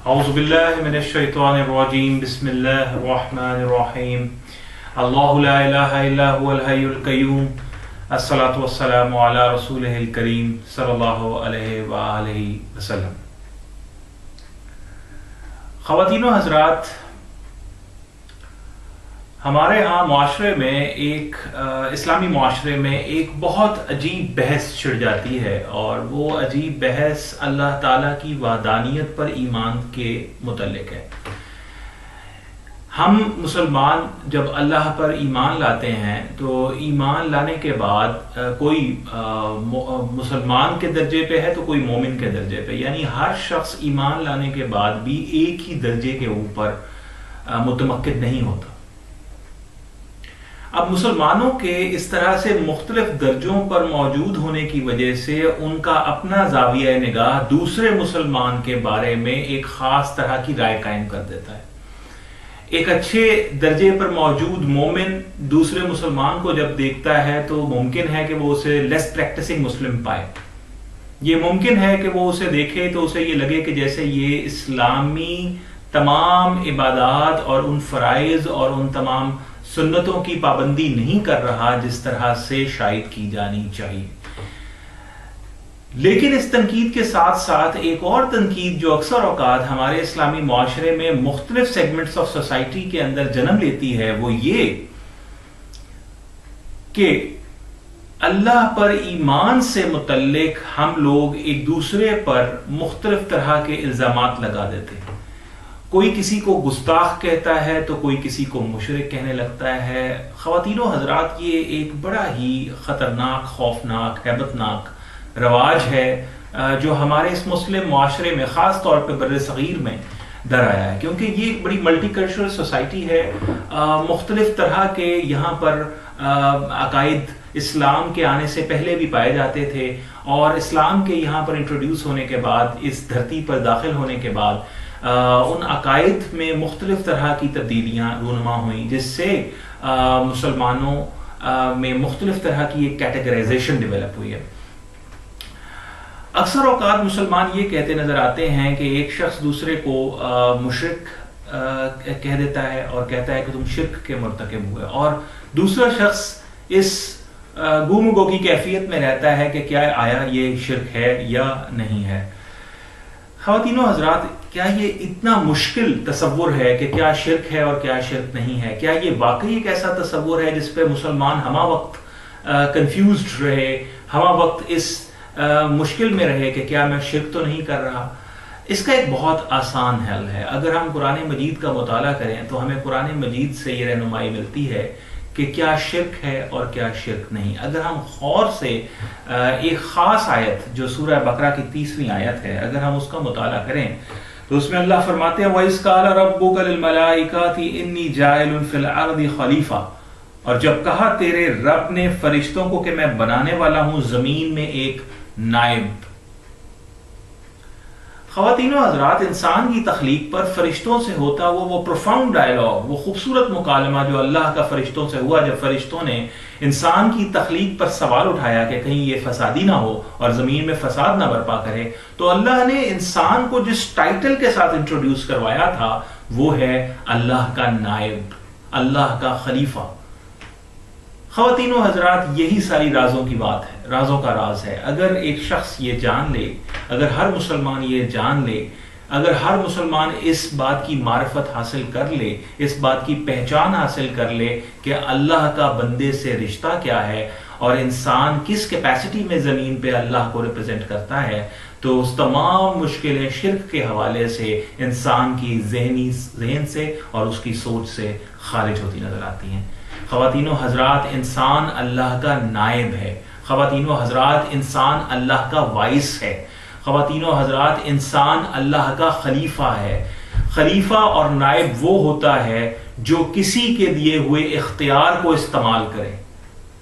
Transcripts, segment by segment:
اعوذ باللہ من الشیطان الرجیم بسم اللہ الرحمن الرحیم اللہ لا الہ الا هو الحی القیوم الصلاۃ والسلام علی رسولہ الکریم صلی اللہ علیہ وآلہ وسلم۔ خواتین و حضرات، ہمارے ہاں معاشرے میں اسلامی معاشرے میں ایک بہت عجیب بحث چھڑ جاتی ہے، اور وہ عجیب بحث اللہ تعالیٰ کی وحدانیت پر ایمان کے متعلق ہے۔ ہم مسلمان جب اللہ پر ایمان لاتے ہیں تو ایمان لانے کے بعد کوئی مسلمان کے درجے پہ ہے تو کوئی مومن کے درجے پہ، یعنی ہر شخص ایمان لانے کے بعد بھی ایک ہی درجے کے اوپر متمکن نہیں ہوتا۔ اب مسلمانوں کے اس طرح سے مختلف درجوں پر موجود ہونے کی وجہ سے ان کا اپنا زاویہ نگاہ دوسرے مسلمان کے بارے میں ایک خاص طرح کی رائے قائم کر دیتا ہے۔ ایک اچھے درجے پر موجود مومن دوسرے مسلمان کو جب دیکھتا ہے تو ممکن ہے کہ وہ اسے لیس پریکٹسنگ مسلم پائے۔ یہ ممکن ہے کہ وہ اسے دیکھے تو اسے یہ لگے کہ جیسے یہ اسلامی تمام عبادات اور ان فرائض اور ان تمام سنتوں کی پابندی نہیں کر رہا جس طرح سے شاید کی جانی چاہیے۔ لیکن اس تنقید کے ساتھ ساتھ ایک اور تنقید جو اکثر اوقات ہمارے اسلامی معاشرے میں مختلف سیگمنٹس آف سوسائٹی کے اندر جنم لیتی ہے، وہ یہ کہ اللہ پر ایمان سے متعلق ہم لوگ ایک دوسرے پر مختلف طرح کے الزامات لگا دیتے ہیں۔ کوئی کسی کو گستاخ کہتا ہے تو کوئی کسی کو مشرک کہنے لگتا ہے۔ خواتین و حضرات، یہ ایک بڑا ہی خطرناک، خوفناک، ہیبتناک رواج ہے جو ہمارے اس مسلم معاشرے میں خاص طور پہ بر صغیر میں در آیا ہے، کیونکہ یہ ایک بڑی ملٹی کلچرل سوسائٹی ہے۔ مختلف طرح کے یہاں پر عقائد اسلام کے آنے سے پہلے بھی پائے جاتے تھے، اور اسلام کے یہاں پر انٹروڈیوس ہونے کے بعد، اس دھرتی پر داخل ہونے کے بعد ان عقائد میں مختلف طرح کی تبدیلیاں رونما ہوئیں، جس سے مسلمانوں میں مختلف طرح کی ایک کیٹیگرائزیشن ڈیولپ ہوئی ہے۔ اکثر اوقات مسلمان یہ کہتے نظر آتے ہیں کہ ایک شخص دوسرے کو مشرک کہہ دیتا ہے اور کہتا ہے کہ تم شرک کے مرتکب ہوئے، اور دوسرا شخص اس گم گو کی کیفیت میں رہتا ہے کہ کیا آیا یہ شرک ہے یا نہیں ہے۔ خواتین و حضرات، کیا یہ اتنا مشکل تصور ہے کہ کیا شرک ہے اور کیا شرک نہیں ہے؟ کیا یہ واقعی ایک ایسا تصور ہے جس پہ مسلمان ہمہ وقت کنفیوزڈ رہے، ہمہ وقت اس مشکل میں رہے کہ کیا میں شرک تو نہیں کر رہا؟ اس کا ایک بہت آسان حل ہے۔ اگر ہم قرآن مجید کا مطالعہ کریں تو ہمیں قرآن مجید سے یہ رہنمائی ملتی ہے کہ کیا شرک ہے اور کیا شرک نہیں۔ اگر ہم غور سے ایک خاص آیت جو سورہ بقرہ کی 30ویں آیت ہے، اگر ہم اس کا مطالعہ کریں تو اس میں اللہ فرماتے ہیں وَإِذْ قَالَ رَبُّكَ لِلْمَلَائِكَةِ إِنِّي جَاعِلٌ فِي الْأَرْضِ خَلِيفَةً، اور جب کہا تیرے رب نے فرشتوں کو کہ میں بنانے والا ہوں زمین میں ایک نائب۔ خواتین و حضرات، انسان کی تخلیق پر فرشتوں سے ہوتا وہ پروفاؤنڈ ڈائلاگ، وہ خوبصورت مکالمہ جو اللہ کا فرشتوں سے ہوا، جب فرشتوں نے انسان کی تخلیق پر سوال اٹھایا کہ کہیں یہ فسادی نہ ہو اور زمین میں فساد نہ برپا کرے، تو اللہ نے انسان کو جس ٹائٹل کے ساتھ انٹروڈیوس کروایا تھا وہ ہے اللہ کا نائب، اللہ کا خلیفہ۔ خواتین و حضرات، یہی ساری رازوں کی بات ہے، رازوں کا راز ہے۔ اگر ایک شخص یہ جان لے، اگر ہر مسلمان یہ جان لے، اگر ہر مسلمان اس بات کی معرفت حاصل کر لے، اس بات کی پہچان حاصل کر لے کہ اللہ کا بندے سے رشتہ کیا ہے اور انسان کس کیپیسٹی میں زمین پہ اللہ کو ریپرزینٹ کرتا ہے، تو اس تمام مشکلیں شرک کے حوالے سے انسان کی ذہن سے اور اس کی سوچ سے خارج ہوتی نظر آتی ہیں۔ خواتین و حضرات، انسان اللہ کا نائب ہے۔ خواتین و حضرات، انسان اللہ کا وائس ہے۔ خواتین و حضرات، انسان اللہ کا خلیفہ ہے۔ خلیفہ اور نائب وہ ہوتا ہے جو کسی کے دیے ہوئے اختیار کو استعمال کرے،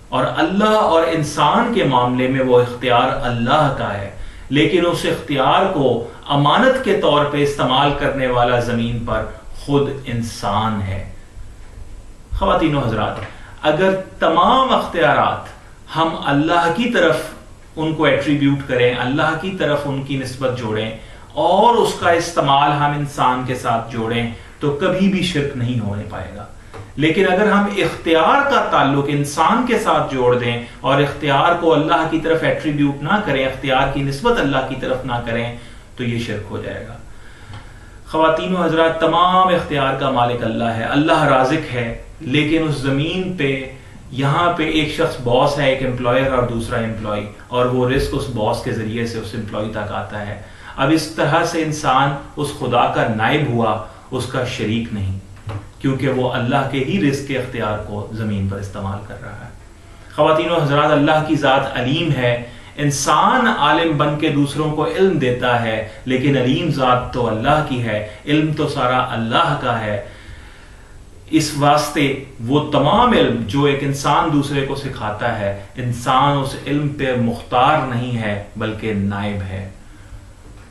اور اللہ اور انسان کے معاملے میں وہ اختیار اللہ کا ہے، لیکن اس اختیار کو امانت کے طور پہ استعمال کرنے والا زمین پر خود انسان ہے۔ خواتین و حضرات، اگر تمام اختیارات ہم اللہ کی طرف ان کو ایٹریبیوٹ کریں، اللہ کی طرف ان کی نسبت جوڑیں، اور اس کا استعمال ہم انسان کے ساتھ جوڑیں تو کبھی بھی شرک نہیں ہونے پائے گا. لیکن اگر ہم اختیار کا تعلق انسان کے ساتھ جوڑ دیں اور اختیار کو اللہ کی طرف ایٹریبیوٹ نہ کریں، اختیار کی نسبت اللہ کی طرف نہ کریں، تو یہ شرک ہو جائے گا. خواتین و حضرات، تمام اختیار کا مالک اللہ ہے، اللہ رازق ہے، لیکن اس زمین پہ یہاں پہ ایک شخص باس ہے، ایک امپلائر اور دوسرا امپلائی، اور وہ رزق اس باس کے ذریعے سے اس امپلائی تک آتا ہے. اب اس طرح سے انسان اس خدا کا نائب ہوا، اس کا شریک نہیں، کیونکہ وہ اللہ کے ہی رزق کے اختیار کو زمین پر استعمال کر رہا ہے. خواتین و حضرات، اللہ کی ذات علیم ہے. انسان عالم بن کے دوسروں کو علم دیتا ہے، لیکن علیم ذات تو اللہ کی ہے، علم تو سارا اللہ کا ہے. اس واسطے وہ تمام علم جو ایک انسان دوسرے کو سکھاتا ہے، انسان اس علم پہ مختار نہیں ہے بلکہ نائب ہے.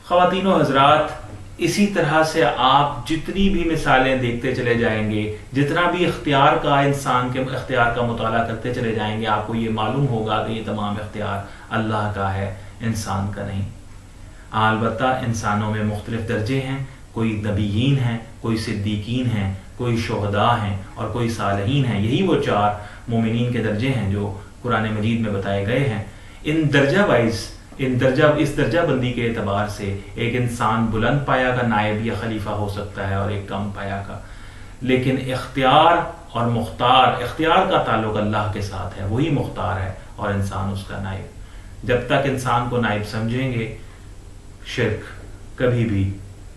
خواتین و حضرات، اسی طرح سے آپ جتنی بھی مثالیں دیکھتے چلے جائیں گے، جتنا بھی اختیار کا انسان کے اختیار کا مطالعہ کرتے چلے جائیں گے، آپ کو یہ معلوم ہوگا کہ یہ تمام اختیار اللہ کا ہے، انسان کا نہیں. البتہ انسانوں میں مختلف درجے ہیں، کوئی نبیین ہیں، کوئی صدیقین ہیں، کوئی شہداء ہیں اور کوئی صالحین ہیں. یہی وہ 4 مومنین کے درجے ہیں جو قرآن مجید میں بتائے گئے ہیں. ان درجہ وائز اس درجہ بندی کے اعتبار سے ایک انسان بلند پایا کا نائب یا خلیفہ ہو سکتا ہے اور ایک کم پایا کا، لیکن اختیار اور مختار، اختیار کا تعلق اللہ کے ساتھ ہے، وہی مختار ہے اور انسان اس کا نائب. جب تک انسان کو نائب سمجھیں گے، شرک کبھی بھی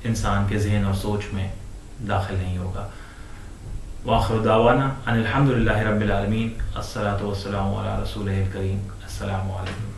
انسان کے ذہن اور سوچ میں داخل نہیں ہوگا. وآخر دعوانا ان الحمد للہ رب العالمین. الصلاۃ والسلام علی رسولہ الکریم. السلام علیکم.